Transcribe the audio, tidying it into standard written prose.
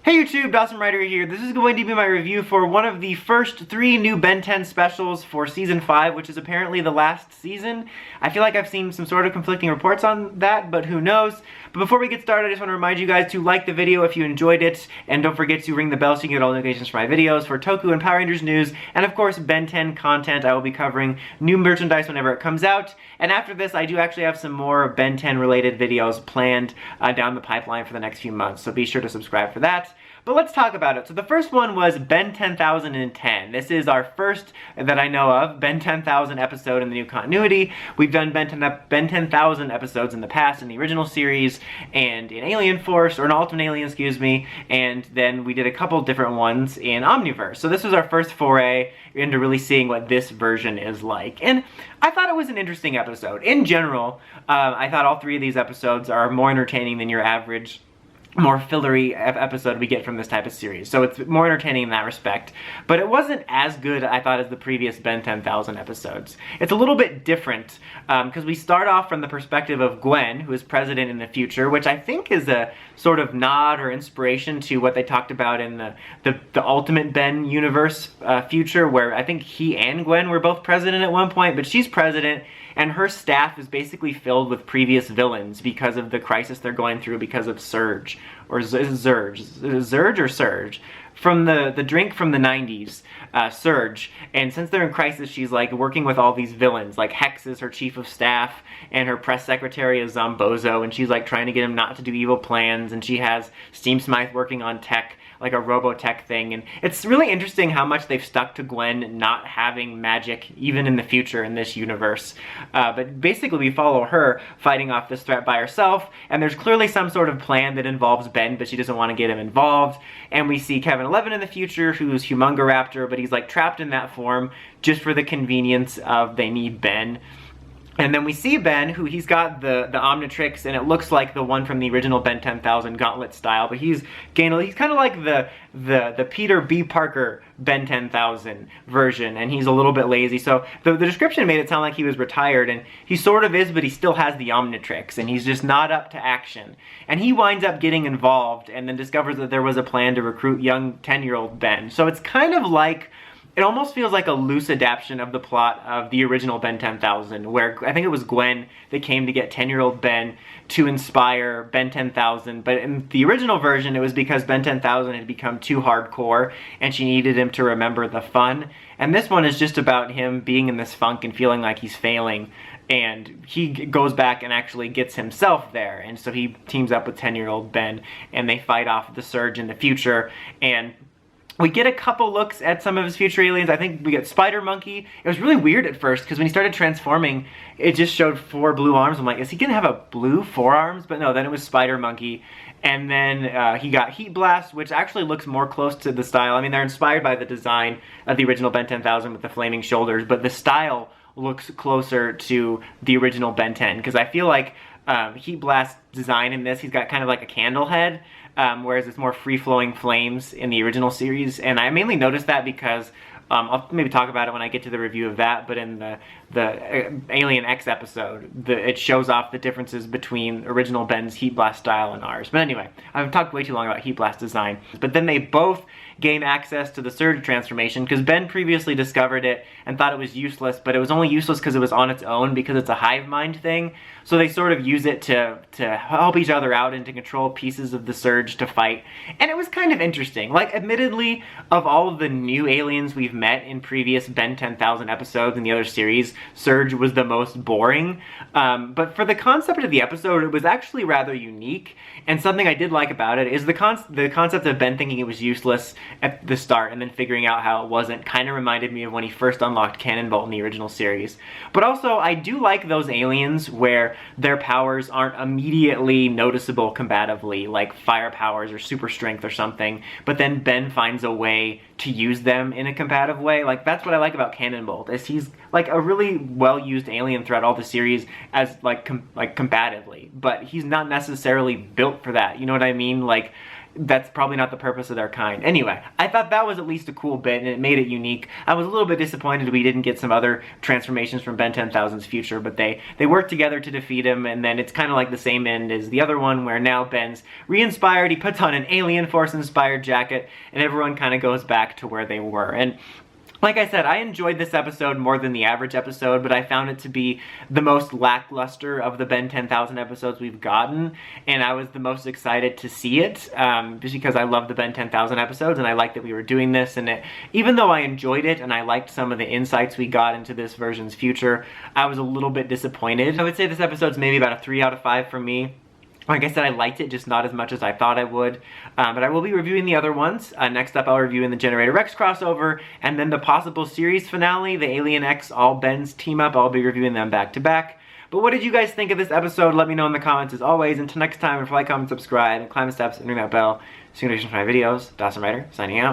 Hey YouTube, Dawson Ryder here. This is going to be my review for one of the first 3 new Ben 10 specials for Season 5, which is apparently the last season. I feel like I've seen some sort of conflicting reports on that, but who knows. But before we get started, I just want to remind you guys to like the video if you enjoyed it, and don't forget to ring the bell so you can get all notifications for my videos, for Toku and Power Rangers news, and of course Ben 10 content. I will be covering new merchandise whenever it comes out, and after this I do actually have some more Ben 10 related videos planned down the pipeline for the next few months, so be sure to subscribe for that. But let's talk about it. So the first one was Ben 10,010. This is our first, that I know of, Ben 10,000 episode in the new continuity. We've done Ben 10,000 episodes in the past in the original series and in Alien Force, or in Ultimate Alien, excuse me, and then we did a couple different ones in Omniverse. So this was our first foray into really seeing what this version is like. And I thought it was an interesting episode. In general, I thought all 3 of these episodes are more entertaining than your average more fillery episode we get from this type of series. So it's more entertaining in that respect. But it wasn't as good, I thought, as the previous Ben 10,000 episodes. It's a little bit different, because we start off from the perspective of Gwen, who is president in the future, which I think is a sort of nod or inspiration to what they talked about in the Ultimate Ben universe future, where I think he and Gwen were both president at one point, but she's president, and her staff is basically filled with previous villains because of the crisis they're going through because of Surge. Or Zurge or Surge? From the drink from the 90s, Surge. And since they're in crisis, she's like working with all these villains. Like Hex is her chief of staff, and her press secretary is Zombozo, and she's like trying to get him not to do evil plans, and she has Steam Smythe working on tech, like a Robotech thing. And it's really interesting how much they've stuck to Gwen not having magic even in the future in this universe. But basically we follow her fighting off this threat by herself, and there's clearly some sort of plan that involves Ben, but she doesn't want to get him involved. And we see Kevin 11 in the future, who's Humongoraptor, but he's like trapped in that form just for the convenience of they need Ben. And then we see Ben, who he's got the Omnitrix, and it looks like the one from the original Ben 10,000 Gauntlet style, but he's kind of like the Peter B. Parker Ben 10,000 version, and he's a little bit lazy. So the description made it sound like he was retired, and he sort of is, but he still has the Omnitrix, and he's just not up to action. And he winds up getting involved, and then discovers that there was a plan to recruit young 10-year-old Ben. So it's kind of like, it almost feels like a loose adaptation of the plot of the original Ben 10,000, where I think it was Gwen that came to get 10-year-old Ben to inspire Ben 10,000, but in the original version it was because Ben 10,000 had become too hardcore and she needed him to remember the fun. And this one is just about him being in this funk and feeling like he's failing, and he goes back and actually gets himself there, and so he teams up with 10-year-old Ben, and they fight off the Surge in the future. And we get a couple looks at some of his future aliens. I think we get Spider Monkey. It was really weird at first, because when he started transforming, it just showed 4 blue arms. I'm like, is he gonna have a blue 4 arms? But no, then it was Spider Monkey. And then he got Heat Blast, which actually looks more close to the style. I mean, they're inspired by the design of the original Ben 10,000 with the flaming shoulders, but the style looks closer to the original Ben 10, because I feel like Heat Blast design in this, he's got kind of like a candle head, whereas it's more free-flowing flames in the original series. And I mainly noticed that because I'll maybe talk about it when I get to the review of that, but in the Alien X episode, it shows off the differences between original Ben's Heat Blast style and ours. But anyway, I've talked way too long about Heat Blast design. But then they both gain access to the Surge transformation, because Ben previously discovered it and thought it was useless, but it was only useless because it was on its own, because it's a hive mind thing. So they sort of use it to help each other out and to control pieces of the Surge to fight. And it was kind of interesting. Like, admittedly, of all of the new aliens we've met in previous Ben 10,000 episodes in the other series, Surge was the most boring. But for the concept of the episode, it was actually rather unique. And something I did like about it is the concept of Ben thinking it was useless at the start and then figuring out how it wasn't kind of reminded me of when he first unlocked Cannonbolt in the original series. But also, I do like those aliens where their powers aren't immediately noticeable combatively, like fire powers or super strength or something, but then Ben finds a way to use them in a combative way. Like, that's what I like about Cannonbolt, is he's like a really well-used alien throughout all the series as like combatively, but he's not necessarily built for that, you know what I mean? Like, that's probably not the purpose of their kind. Anyway, I thought that was at least a cool bit, and it made it unique. I was a little bit disappointed we didn't get some other transformations from Ben 10,000's future, but they worked together to defeat him, and then it's kind of like the same end as the other one, where now Ben's re-inspired, he puts on an Alien Force-inspired jacket, and everyone kind of goes back to where they were. And like I said, I enjoyed this episode more than the average episode, but I found it to be the most lackluster of the Ben 10,000 episodes we've gotten, and I was the most excited to see it, just because I love the Ben 10,000 episodes, and I liked that we were doing this, and even though I enjoyed it, and I liked some of the insights we got into this version's future, I was a little bit disappointed. I would say this episode's maybe about a 3 out of 5 for me. Like I said, I liked it, just not as much as I thought I would. But I will be reviewing the other ones. Next up, I'll review in the Generator Rex crossover, and then the possible series finale, the Alien X All Ben's team up. I'll be reviewing them back to back. But what did you guys think of this episode? Let me know in the comments as always. Until next time, if you like, comment, subscribe, and climb the steps and ring that bell. See you in my videos. Dawson Ryder, signing out.